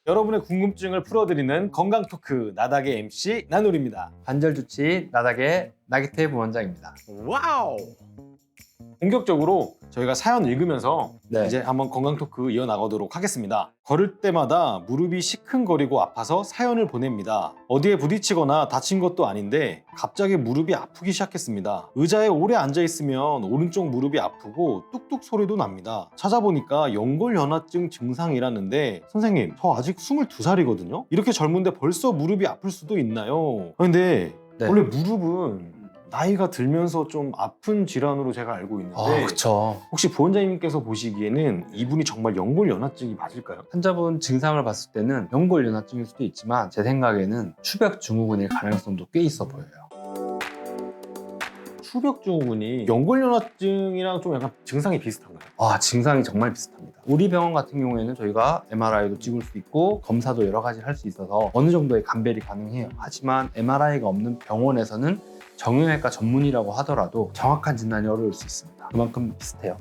여러분의 궁금증을 풀어드리는 건강 토크 나닥의 MC 나누리입니다. 관절 주치 나닥의 나기태 부원장입니다. 와우! 본격적으로 저희가 사연 읽으면서 네. 이제 한번 건강 토크 이어나가도록 하겠습니다. 걸을 때마다 무릎이 시큰거리고 아파서 사연을 보냅니다. 어디에 부딪히거나 다친 것도 아닌데 갑자기 무릎이 아프기 시작했습니다. 의자에 오래 앉아있으면 오른쪽 무릎이 아프고 뚝뚝 소리도 납니다. 찾아보니까 연골연화증 증상이라는데 선생님, 저 아직 22살이거든요? 이렇게 젊은데 벌써 무릎이 아플 수도 있나요? 근데 네. 원래 무릎은 나이가 들면서 좀 아픈 질환으로 제가 알고 있는데 그렇죠. 혹시 부원장님께서 보시기에는 이분이 정말 연골연화증이 맞을까요? 환자분 증상을 봤을 때는 연골연화증일 수도 있지만 제 생각에는 추벽증후군일 가능성도 꽤 있어 보여요. 추벽증후군이 연골연화증이랑 좀 약간 증상이 비슷한가요? 증상이 정말 비슷합니다. 우리 병원 같은 경우에는 저희가 MRI도 찍을 수 있고 검사도 여러 가지 할 수 있어서 어느 정도의 감별이 가능해요. 하지만 MRI가 없는 병원에서는 정형외과 전문이라고 하더라도 정확한 진단이 어려울 수 있습니다. 그만큼 비슷해요.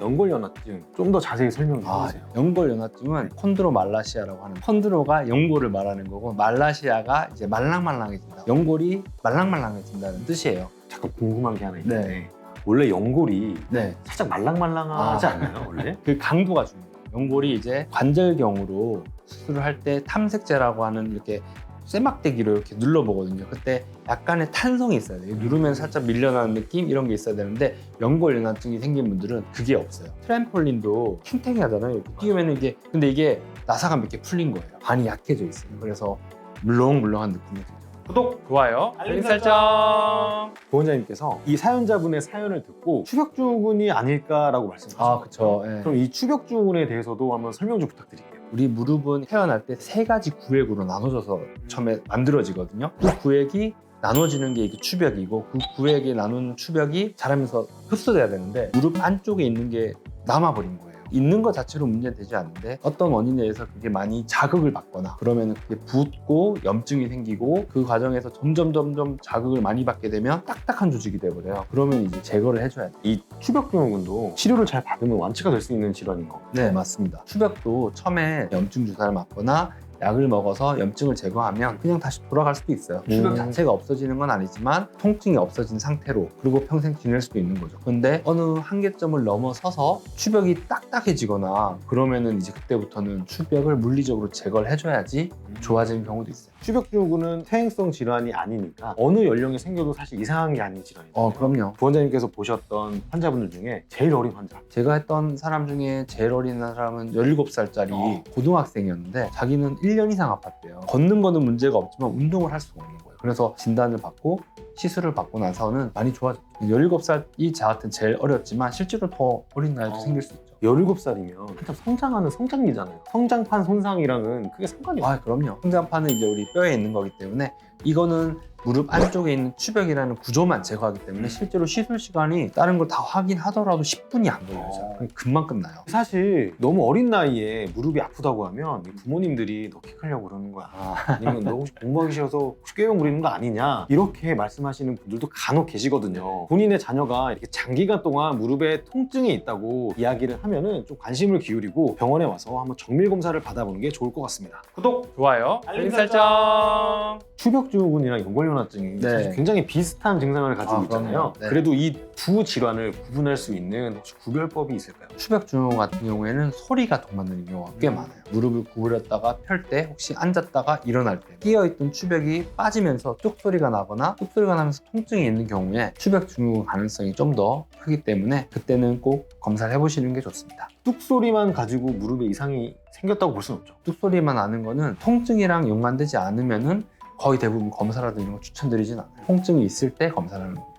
연골연화증 좀 더 자세히 설명해 주세요. 연골연화증은 콘드로말라시아라고 하는, 콘드로가 연골을 말하는 거고 말라시아가 이제 말랑말랑해진다. 연골이 말랑말랑해진다는 뜻이에요. 잠깐 궁금한 게 하나 있는데 네. 원래 연골이 네. 살짝 말랑말랑하지 않나요? 원래? 그 강도가 중요해요. 연골이 이제 관절경으로 수술을 할 때 탐색제라고 하는 이렇게 쇠막대기로 이렇게 눌러보거든요. 그때 약간의 탄성이 있어야 돼요. 누르면 살짝 밀려나는 느낌 이런 게 있어야 되는데 연골연화증이 생긴 분들은 그게 없어요. 트램폴린도 탱탱하잖아요. 이렇게 뛰면 근데 이게 나사가 몇 개 풀린 거예요. 반이 약해져 있어요. 그래서 물렁물렁한 느낌이 들죠. 구독, 좋아요, 알림 설정. 부원장님께서 이 사연자분의 사연을 듣고 추벽증후군이 아닐까라고 말씀하셨어요. 그렇죠. 예. 그럼 이 추벽증후군에 대해서도 한번 설명 좀 부탁드릴게요. 우리 무릎은 태어날 때 세 가지 구획으로 나눠져서 처음에 만들어지거든요. 그 구획이 나눠지는 게 추벽이고 그 구획에 나눈 추벽이 자라면서 흡수돼야 되는데 무릎 안쪽에 있는 게 남아버린 거예요. 있는 것 자체로 문제는 되지 않는데 어떤 원인에 의해서 그게 많이 자극을 받거나 그러면 그게 붓고 염증이 생기고 그 과정에서 점점 자극을 많이 받게 되면 딱딱한 조직이 돼버려요. 그러면 이제 제거를 해줘야 돼요. 이 추벽증후군도 치료를 잘 받으면 완치가 될 수 있는 질환인 거. 네, 맞습니다. 추벽도 처음에 염증 주사를 맞거나 약을 먹어서 염증을 제거하면 그냥 다시 돌아갈 수도 있어요. 추벽 자체가 없어지는 건 아니지만 통증이 없어진 상태로 그리고 평생 지낼 수도 있는 거죠. 근데 어느 한계점을 넘어서서 추벽이 딱딱해지거나 그러면은 이제 그때부터는 추벽을 물리적으로 제거를 해줘야지 좋아지는 경우도 있어요. 추벽증후군은 퇴행성 질환이 아니니까 어느 연령에 생겨도 사실 이상한 게 아닌 질환이에요. 그럼요. 부원장님께서 보셨던 환자분들 중에 제일 어린 환자. 제가 했던 사람 중에 제일 어린 사람은 17살짜리 고등학생이었는데 자기는 1년 이상 아팠대요. 걷는 거는 문제가 없지만 운동을 할 수가 없는 거예요. 그래서 진단을 받고 시술을 받고 나서는 많이 좋아졌죠. 17살이 저한테는 제일 어렸지만 실제로 더 어린 나이도 생길 수 있죠. 17살이면 한참 성장하는 성장기잖아요. 성장판 손상이랑은 크게 상관이 없어요. 그럼요. 성장판은 이제 우리 뼈에 있는 거기 때문에 이거는 무릎 안쪽에 있는 추벽이라는 구조만 제거하기 때문에 실제로 시술 시간이 다른 걸 다 확인하더라도 10분이 안 걸려요. 금방 끝나요. 사실 너무 어린 나이에 무릎이 아프다고 하면 부모님들이 너 키 크려고 그러는 거야. 아니면 너 혹시 공부하기 싫어서 혹시 꾀병 부리는 거 아니냐 이렇게 말씀하시는 분들도 간혹 계시거든요. 본인의 자녀가 이렇게 장기간 동안 무릎에 통증이 있다고 이야기를 하면은 좀 관심을 기울이고 병원에 와서 한번 정밀 검사를 받아보는 게 좋을 것 같습니다. 구독, 좋아요, 알림 설정. 추벽증후군이랑 연골연화증이 네. 사실 굉장히 비슷한 증상을 가지고 있잖아요. 그럼요. 네. 그래도 이 두 질환을 구분할 수 있는 혹시 구별법이 있을까요? 추벽증후군 같은 경우에는 소리가 동반되는 경우가 꽤 많아요. 무릎을 구부렸다가 펼 때 혹시 앉았다가 일어날 때 끼어있던 추벽이 빠지면서 뚝 소리가 나거나 뚝 소리가 나면서 통증이 있는 경우에 추벽증후군 가능성이 좀 더 크기 때문에 그때는 꼭 검사를 해보시는 게 좋습니다. 뚝소리만 가지고 무릎에 이상이 생겼다고 볼 수는 없죠. 뚝 소리만 나는 거는 통증이랑 연관되지 않으면은 거의 대부분 검사라도 이런 거 추천드리진 않아요. 통증이 있을 때 검사를 하는 겁니다.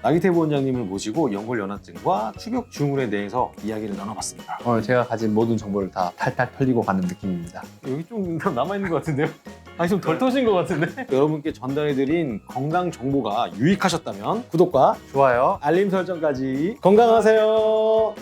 나기태 부원장님을 모시고 연골연화증과 추벽증후군에 대해서 이야기를 나눠봤습니다. 제가 가진 모든 정보를 다 탈탈 털리고 가는 느낌입니다. 여기 좀 남아있는 것 같은데요? 아니 좀 덜 터진 것 같은데? 여러분께 전달해드린 건강 정보가 유익하셨다면 구독과 좋아요. 알림 설정까지 건강하세요.